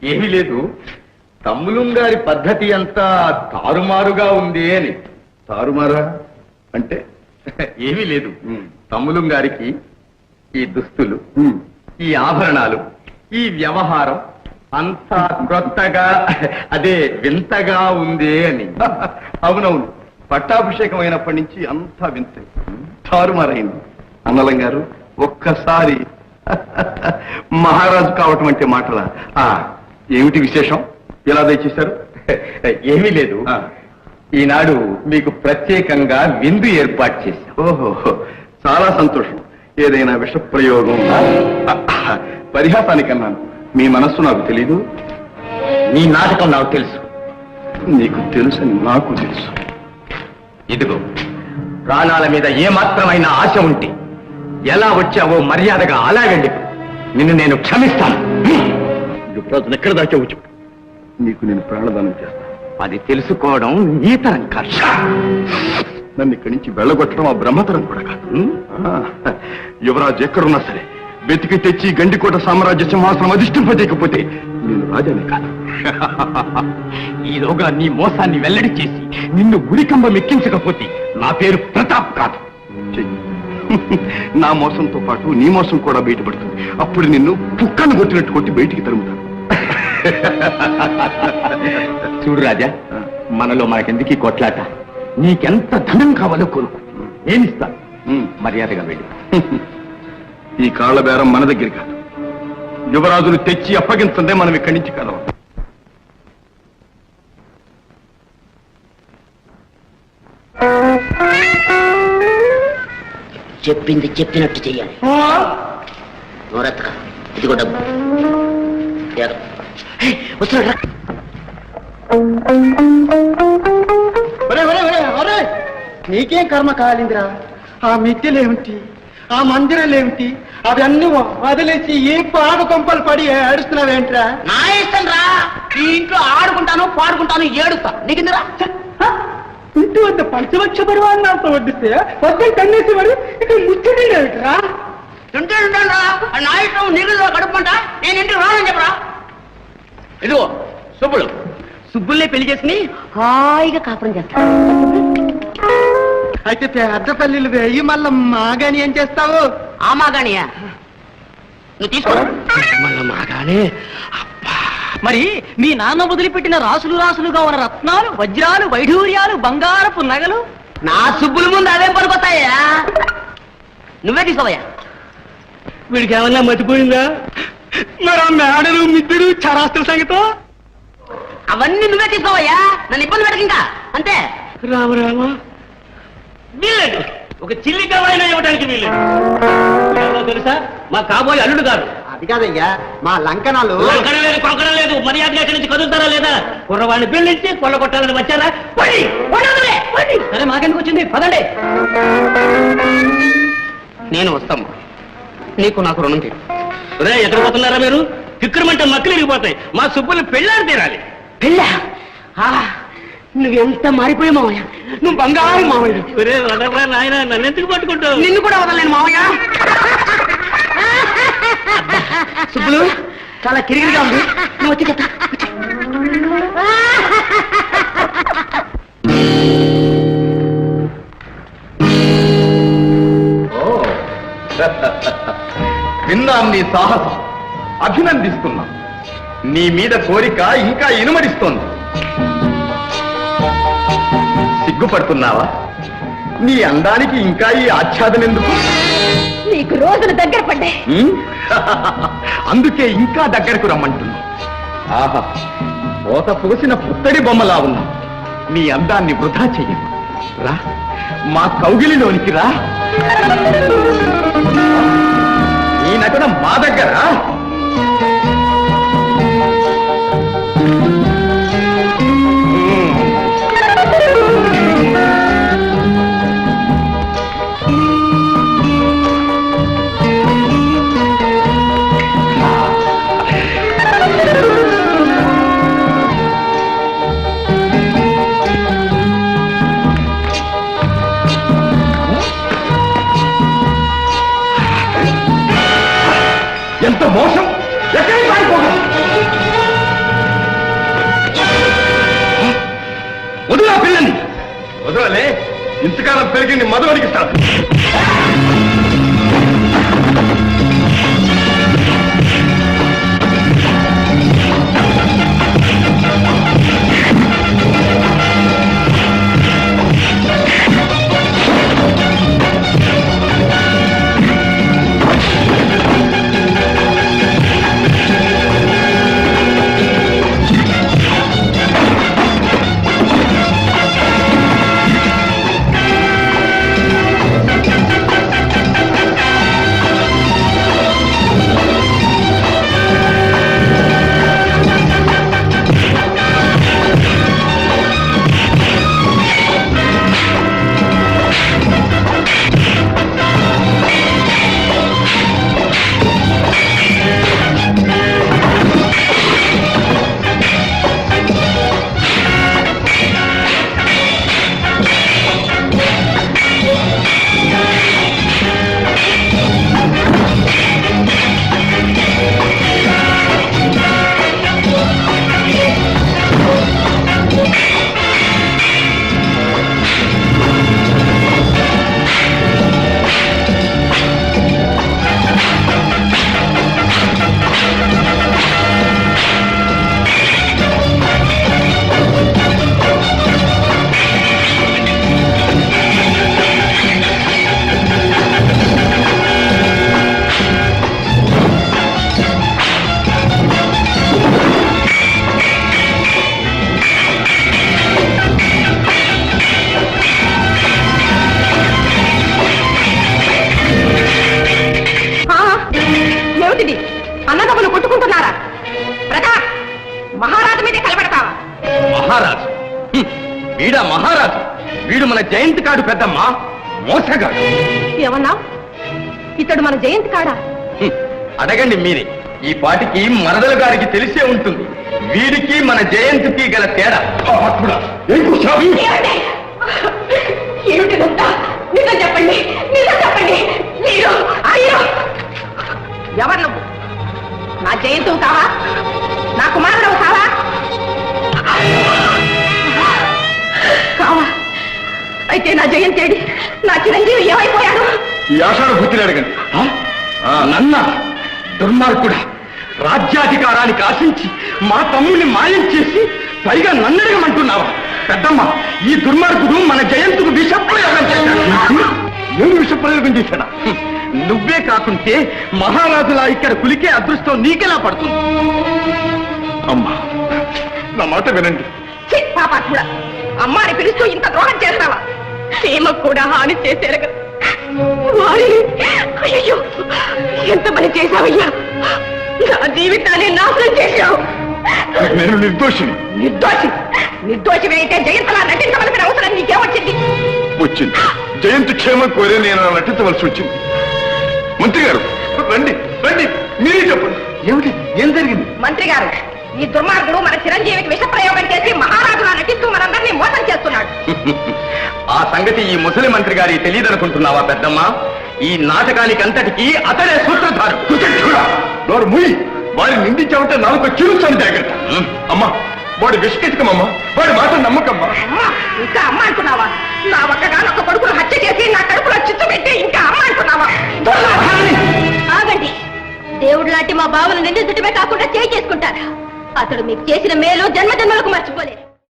ఏమీ లేదు, తమ్ములం గారి పద్ధతి అంతా తారుమారుగా ఉంది అని. తారుమారా అంటే? ఏమీ లేదు, తమ్ములం గారికి ఈ దుస్తులు, ఈ ఆభరణాలు, ఈ వ్యవహారం అంతా క్రొత్తగా, అదే వింతగా ఉంది అని. అవునవును, పట్టాభిషేకం అయినప్పటి నుంచి అంతా వింతే, తారుమారైంది. అన్నలం గారు ఒక్కసారి మహారాజు కావటం అంటే మాటలా? ఏమిటి విశేషం, ఎలా దయచేశారు? ఏమీ లేదు, ఈనాడు మీకు ప్రత్యేకంగా విందు ఏర్పాటు చేశాం. ఓహో, చాలా సంతోషం. ఏదైనా విష ప్రయోగం? పరిహాసానికన్నాను, మీ మనస్సు నాకు తెలీదు. నీ నాటకం నాకు తెలుసు. నీకు తెలుసని నాకు తెలుసు. ఇదిగో, ప్రాణాల మీద ఏమాత్రమైన ఆశ ఉంటే ఎలా వచ్చావో మర్యాదగా అలా వెళ్ళి నిన్ను నేను క్షమిస్తాను. యువరాజును ఎక్కడ దాచావు చెప్పు, నీకు నేను ప్రాణదానం చేస్తాను. అది తెలుసుకోవడం నీ తరం కాదు. నన్ను ఇక్కడి నుంచి వెళ్ళగొట్టడం ఆ బ్రహ్మతరం కూడా కాదు. యువరాజు ఎక్కడున్నా సరే వెతికి తెచ్చి గండికోట సామ్రాజ్య సింహాసనం అధిష్ఠింపజేయకపోతే నేను రాజానే కాదు. ఈలోగా నీ మోసాన్ని వెల్లడి చేసి నిన్ను ఉరికంబం ఎక్కించకపోతే నా పేరు ప్రతాప్ కాదు. చెయ్యి. నా మోసంతో పాటు నీ మోసం కూడా బయటపడుతుంది. అప్పుడు నిన్ను కుక్కను కొట్టినట్టు కొట్టి బయటికి తరుముతాను. చూడు రాజా, మనలో మనకెందుకీ కొట్లాట? నీకెంత ధనం కావాలో కొనుక్కు, నేనిస్తాను. మర్యాదగా వెళ్ళి. ఈ కాళ్ల బేరం మన దగ్గర కాదు. యువరాజును తెచ్చి అప్పగించందే మనం ఇక్కడి నుంచి కలవం. చెప్పింది చెప్పినట్టు చెయ్యాలి. నోరెత్తక, ఇదిగో డబ్బు. వస్తున్నాడు. నీకేం కర్మ కాలిందిరా? ఆ మిద్దెలేమిటి, ఆ మందిరాలేమిటి, అవన్నీ వదిలేసి ఈ పాడు కొంపలు పడి ఏడుస్తున్నావేంట్రా? నా ఇష్టం రా, ఈ ఇంట్లో ఆడుకుంటాను పాడుకుంటాను ఏడుస్తా. నీకిందిరా? ఇంటి వద్ద పంచవక్ష పరివారంతో వడ్డిస్తే వద్ద కన్నేసి మరి ఇక్కడ ముచ్చటేమిట్రా? రా, నా ఇష్టం నీళ్ళు గడుపుకుంట, నేను ఇంటికి రానని చెప్పరా. ఇదిగో సుబ్బులు, సుబ్బుల్నే పెళ్లి చేసుకుని హాయిగా కాపురం చేస్తా. అయితే పెద్దపల్లిలు వేయి మళ్ళా మాగాని ఏం చేస్తావు? ఆ మాగానియా నువ్వు తీసుకో. మళ్ళా మాగానే? మరి మీ నాన్న వదిలిపెట్టిన రాసులు రాసులుగా ఉన్న రత్నాలు, వజ్రాలు, వైఢూర్యాలు, బంగారపు నగలు నా సుబ్బుల ముందు అదేం పనికొస్తాయా? నువ్వే తీసుకోవయ్యా. వీడికి ఏమన్నా మర్చిపోయిందా? మరి ఆ మేడలు మిద్దెలు చరాస్తుల సంగతో అవన్నీ నువ్వే తీసుకోవయ్యా, నన్ను ఇబ్బంది పెట్టక ఇంకా. అంతే. రామరామ, వీల్లేదు, ఒక చిల్లి కావాలైనా ఇవ్వడానికి వీల్లేదు. తెలుసా, మా కాబోయే అల్లుడు గారు. అది కాదయ్యా, మా లంకనాలు లేదు, కొంకణం లేదు. మర్యాదగా ఎక్కడి నుంచి కదులుతారా లేదా? కుర్రవాడిని పిల్లించి కొల్లగొట్టాలని వచ్చారా? సరే, మాకెందుకు వచ్చింది, పదండి. నేను వస్తాము, నీకు నాకు రుణం తీరు. రే, ఎక్కడ పోతున్నారా మీరు? తిక్కురమంటే మక్కలు ఇరిగిపోతాయి. మా సుబ్బులు పెళ్ళారు తీరాలి. పెళ్ళా? నువ్వెంత మారిపోయా మావయ్య, నువ్వు బంగారు మావయ్య. ఒరే వదలరా నాయన, నన్ను ఎందుకు పట్టుకుంటావు? నిన్ను కూడా వదలలేను మావయ్య. సుబ్బులు చాలా కిరిగిరిగా ఉంది, నువ్వు వచ్చి చెప్తా. విన్నాం నీ సాహసం, అభినందిస్తున్నా. నీ మీద కోరిక ఇంకా ఇనుమడిస్తోంది. సిగ్గుపడుతున్నావా? నీ అందానికి ఇంకా ఈ ఆచ్ఛాదన ఎందుకు? నీకు రోజులు దగ్గర పడ్డాయి. అందుకే ఇంకా దగ్గరకు రమ్మంటున్నా. ఆహా, పోత పోసిన పుత్తడి బొమ్మలా ఉన్నా. నీ అందాన్ని వృధా చెయ్యను. రా, మా కౌగిలిలోనికి రా. ఈ నటన మా దగ్గర. ఎంత మోసం! వదిలా పిల్లని వదలలే ఇంతకాలం పెరిగింది మధువనికి ఇస్తాను. ఏమిటిది? అన్నదమ్ములు కొట్టుకుంటున్నారా? ప్రతాప్, మహారాజు మీదే కలబడతావా? మహారాజు వీడా మహారాజు? వీడు మన జయంత్ కాడు పెద్దమ్మా, మోసగాడు. ఏమన్నా? ఇతడు మన జయంత్ కాడా? అడగండి మీరే. ఈ పాటికి మరదల గారికి తెలిసే ఉంటుంది వీడికి మన జయంత్కి గల తేడా. ఏమిటిదంతా? నిజం చెప్పండి, నిజం చెప్పండి. మీరు అయ్యో, ఎవరు నువ్వు? నా జయంతువు కావా? నా కుమారుడు కావా? కావా? అయితే నా జయంతేడి, నా చిరంజీవి ఏమైపోయాడు? ఈ ఆషాఢ బుద్ధిని అడగండి. నన్న దుర్మార్గుడా, రాజ్యాధికారానికి ఆశించి మా తమ్ముడిని మాయం చేసి పైగా నన్నడగమంటున్నావా? పెద్దమ్మ, ఈ దుర్మార్గుడు మన జయంతుకు విషప్రయోగం చేశాడు. నేను విషప్రయోగం చేశానా? నువ్వే కాకుంటే మహారాజులా ఇక్కడ కులికే అదృష్టం నీకెలా పడుతుంది? అమ్మా, నా మాట వినండి. పాపాత్ముడా, అమ్మాని పిలుస్తూ ఇంత ద్రోహం చేస్తావా? ప్రేమకు కూడా హాని చేశారు కదా. అయ్యో, ఎంత పని చేశావయ్యా! నా జీవితాన్ని నాశనం చేశావు. నేను నిర్దోషిని. నిర్దోషి? నిర్దోషి అయితే జయంతలా నటించవలసిన అవసరం నీకేమొచ్చింది? వచ్చింది. జయంత్ క్షేమం కోరే నేను నటించవలసి వచ్చింది. మంత్రి గారు రండి, రండి, మీరే చెప్పండి. ఏమిటి? ఏం జరిగింది? మంత్రి గారు, ఈ దుర్మార్గుడు మన చిరంజీవికి విష ప్రయోగం చేసి మహారాజులా నటిస్తూ మనందరినీ మోసం చేస్తున్నాడు. ఆ సంగతి ఈ ముసలి మంత్రి గారికి తెలియదనుకుంటున్నావా పెద్దమ్మ? ఈ నాటకానికి అంతటికి అతడే సూత్రధారు. నోరు ముయ్యి. వాడిని నిందించామంటే నాలుగు చిరుస్తాను జాగ్రత్త. అమ్మా, వాడు విషకెతకమమ్మా, వాడి మాట నమ్మకమ్మా. అమ్మా, ఇంకా అమ్మ అంటున్నావా? నా ఒక్కగానొక్క కొడుకును హత్య చేసి నా కడుపులో చిచ్చు పెట్టి ఇంకా అమ్మ అంటున్నావా? ఆగండి. దేవుడు లాంటి మా బావను నిందించటమే కాకుండా చేయి చేసుకుంటారా? అతడు మీకు చేసిన మేలు జన్మజన్మలకు